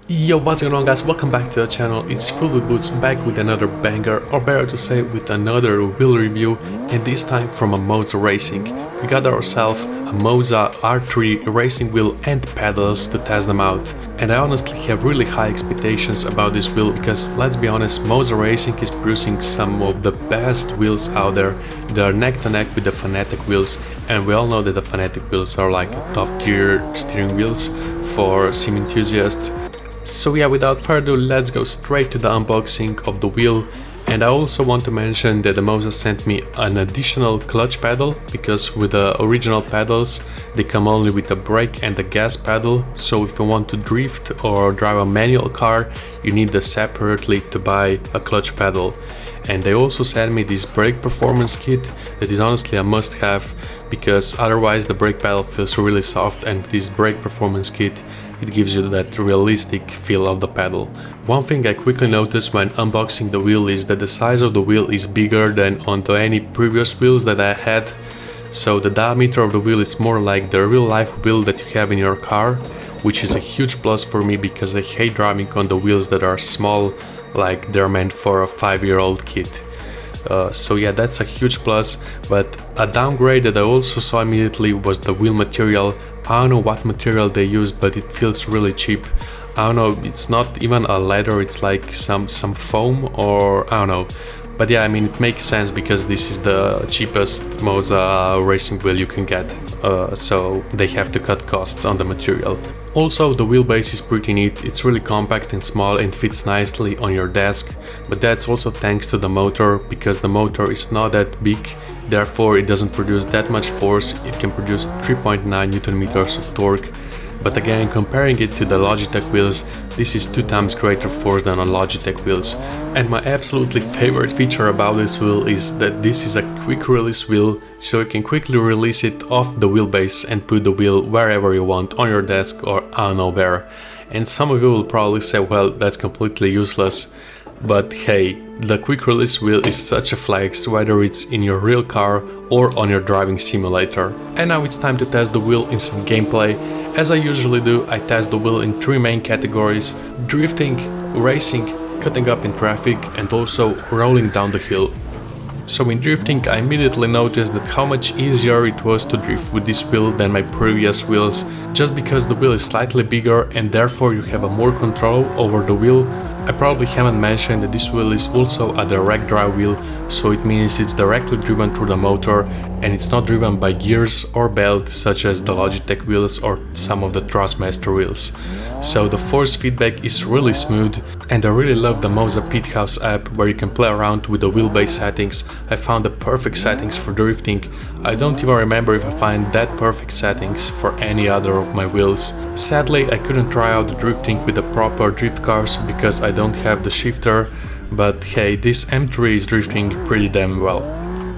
Yo, what's going on guys, welcome back to the channel. It's Full with Boots back with another banger, or better to say with another wheel review, and this time from a Moza Racing. We got ourselves a Moza R3 racing wheel and pedals to test them out. And I honestly have really high expectations about this wheel because, let's be honest, Moza Racing is producing some of the best wheels out there. They are neck to neck with the Fanatic wheels, and we all know that the Fanatic wheels are like top tier steering wheels for sim enthusiasts. So yeah, without further ado, let's go straight to the unboxing of the wheel. And I also want to mention that the Moza sent me an additional clutch pedal, because with the original pedals they come only with the brake and the gas pedal, so if you want to drift or drive a manual car you need separately to buy a clutch pedal. And they also sent me this brake performance kit that is honestly a must-have, because otherwise the brake pedal feels really soft, and this brake performance kit, it gives you that realistic feel of the pedal. One thing I quickly noticed when unboxing the wheel is that the size of the wheel is bigger than on any previous wheels that I had. So the diameter of the wheel is more like the real life wheel that you have in your car, which is a huge plus for me because I hate driving on the wheels that are small, like they're meant for a 5-year-old kid. So yeah, that's a huge plus, but a downgrade that I also saw immediately was the wheel material. I don't know what material they use, but it feels really cheap. I don't know, it's not even a leather, it's like some foam, or I don't know. But yeah, I mean, it makes sense because this is the cheapest Moza racing wheel you can get, so they have to cut costs on the material. Also, the wheelbase is pretty neat, it's really compact and small and fits nicely on your desk, but that's also thanks to the motor, because the motor is not that big, therefore it doesn't produce that much force. It can produce 3.9 Nm of torque. But again, comparing it to the Logitech wheels, this is 2 times greater force than on Logitech wheels. And my absolutely favorite feature about this wheel is that this is a quick release wheel, so you can quickly release it off the wheelbase and put the wheel wherever you want, on your desk or I don't know where. And some of you will probably say, well, that's completely useless. But hey, the quick release wheel is such a flex, whether it's in your real car or on your driving simulator. And now it's time to test the wheel in some gameplay. As I usually do, I test the wheel in 3 main categories: drifting, racing, cutting up in traffic, and also rolling down the hill. So in drifting, I immediately noticed that how much easier it was to drift with this wheel than my previous wheels, just because the wheel is slightly bigger and therefore you have a more control over the wheel. I probably haven't mentioned that this wheel is also a direct drive wheel, so it means it's directly driven through the motor and it's not driven by gears or belt such as the Logitech wheels or some of the Thrustmaster wheels. So the force feedback is really smooth, and I really love the Moza Pit House app where you can play around with the wheelbase settings. I found the perfect settings for drifting. I don't even remember if I find that perfect settings for any other of my wheels. Sadly, I couldn't try out the drifting with the proper drift cars because I don't have the shifter, but hey, this M3 is drifting pretty damn well.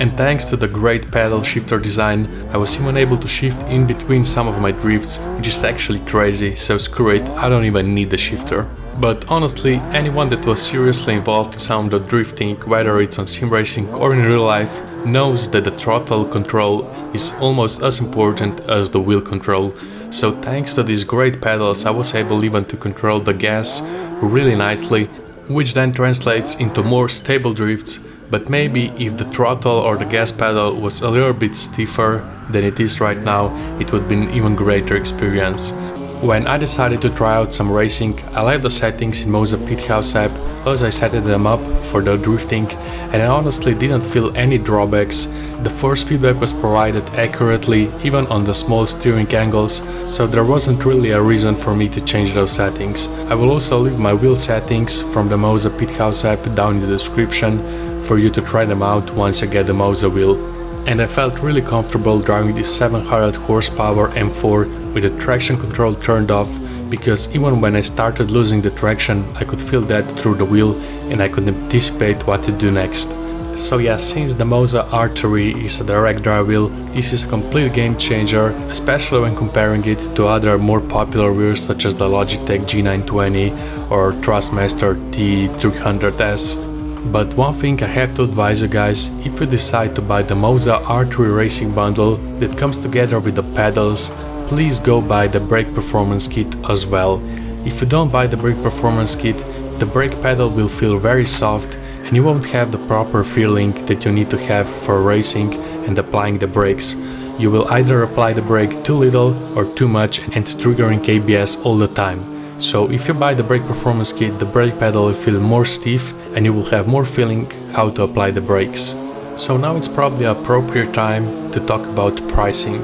And thanks to the great pedal shifter design, I was even able to shift in between some of my drifts, which is actually crazy, so screw it, I don't even need the shifter. But honestly, anyone that was seriously involved in some of the drifting, whether it's on sim racing or in real life, knows that the throttle control is almost as important as the wheel control. So thanks to these great pedals, I was able even to control the gas really nicely, which then translates into more stable drifts. But maybe if the throttle or the gas pedal was a little bit stiffer than it is right now, it would be an even greater experience. When I decided to try out some racing, I left the settings in Moza Pit House app as I set them up for the drifting, and I honestly didn't feel any drawbacks. The force feedback was provided accurately, even on the small steering angles, so there wasn't really a reason for me to change those settings. I will also leave my wheel settings from the Moza Pit House app down in the description for you to try them out once you get the Moza wheel. And I felt really comfortable driving this 700 horsepower M4 with the traction control turned off, because even when I started losing the traction, I could feel that through the wheel and I could anticipate what to do next. So yeah, since the Moza R3 is a direct drive wheel, this is a complete game changer, especially when comparing it to other more popular wheels such as the Logitech G920 or Thrustmaster T300S. But one thing I have to advise you guys, if you decide to buy the Moza R3 Racing Bundle that comes together with the pedals, please go buy the brake performance kit as well. If you don't buy the brake performance kit, the brake pedal will feel very soft and you won't have the proper feeling that you need to have for racing and applying the brakes. You will either apply the brake too little or too much and triggering ABS all the time. So if you buy the brake performance kit, the brake pedal will feel more stiff and you will have more feeling how to apply the brakes. So now it's probably appropriate time to talk about pricing.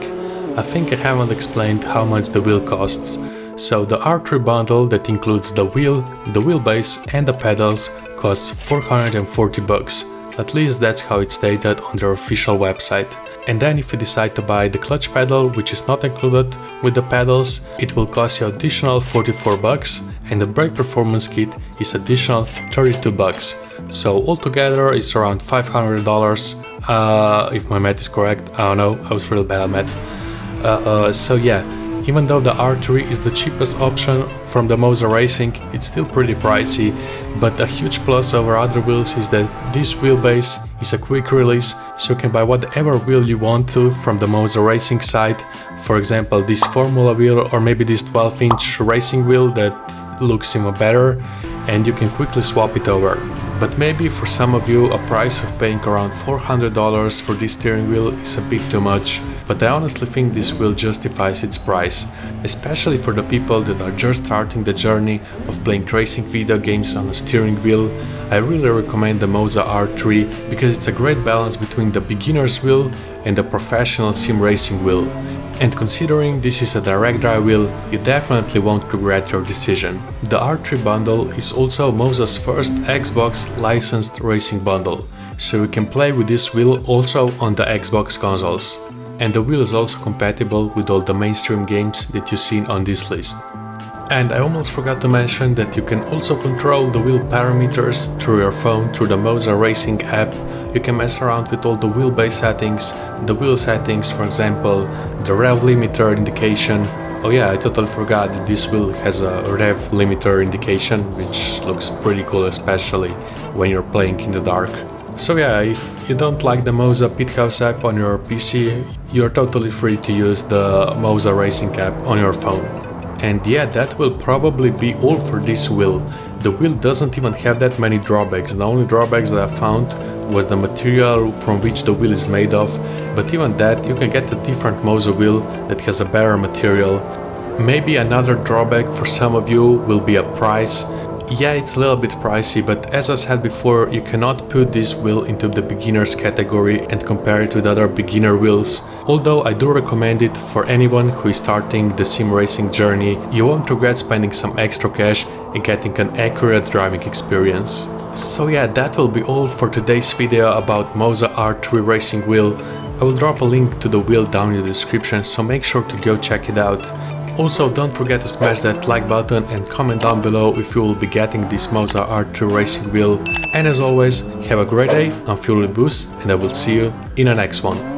I think I haven't explained how much the wheel costs. So the R3 bundle that includes the wheel, the wheelbase and the pedals costs $440. At least that's how it's stated on their official website. And then if you decide to buy the clutch pedal, which is not included with the pedals, it will cost you additional $44 and the brake performance kit is additional $32. So altogether it's around $500, if my math is correct. I don't know, I was real bad at math. So yeah, even though the R3 is the cheapest option from the Moza Racing, it's still pretty pricey, but a huge plus over other wheels is that this wheelbase is a quick release, so you can buy whatever wheel you want to from the Moza Racing site. For example, this Formula wheel or maybe this 12-inch racing wheel that looks even better, and you can quickly swap it over. But maybe for some of you a price of paying around $400 for this steering wheel is a bit too much, but I honestly think this wheel justifies its price, especially for the people that are just starting the journey of playing racing video games on a steering wheel. I really recommend the Moza R3 because it's a great balance between the beginner's wheel and the professional sim racing wheel. And considering this is a direct drive wheel, you definitely won't regret your decision. The R3 bundle is also Moza's first Xbox licensed racing bundle, so you can play with this wheel also on the Xbox consoles. And the wheel is also compatible with all the mainstream games that you've seen on this list. And I almost forgot to mention that you can also control the wheel parameters through your phone through the Moza Racing app. You can mess around with all the wheelbase settings, the wheel settings, for example, the rev limiter indication. Oh yeah, I totally forgot that this wheel has a rev limiter indication, which looks pretty cool, especially when you're playing in the dark. So yeah, if you don't like the Moza Pithouse app on your PC, you're totally free to use the Moza Racing app on your phone. And yeah, that will probably be all for this wheel. The wheel doesn't even have that many drawbacks. The only drawbacks that I found was the material from which the wheel is made of, but even that, you can get a different Moza wheel that has a better material. Maybe another drawback for some of you will be a price. Yeah, it's a little bit pricey, but as I said before, you cannot put this wheel into the beginners category and compare it with other beginner wheels. Although I do recommend it for anyone who is starting the sim racing journey, you won't regret spending some extra cash and getting an accurate driving experience. So yeah, that will be all for today's video about Moza R3 racing wheel. I will drop a link to the wheel down in the description, so make sure to go check it out. Also, don't forget to smash that like button and comment down below if you will be getting this Moza R3 racing wheel. And as always, have a great day, I'm Fuel Boost, and I will see you in the next one.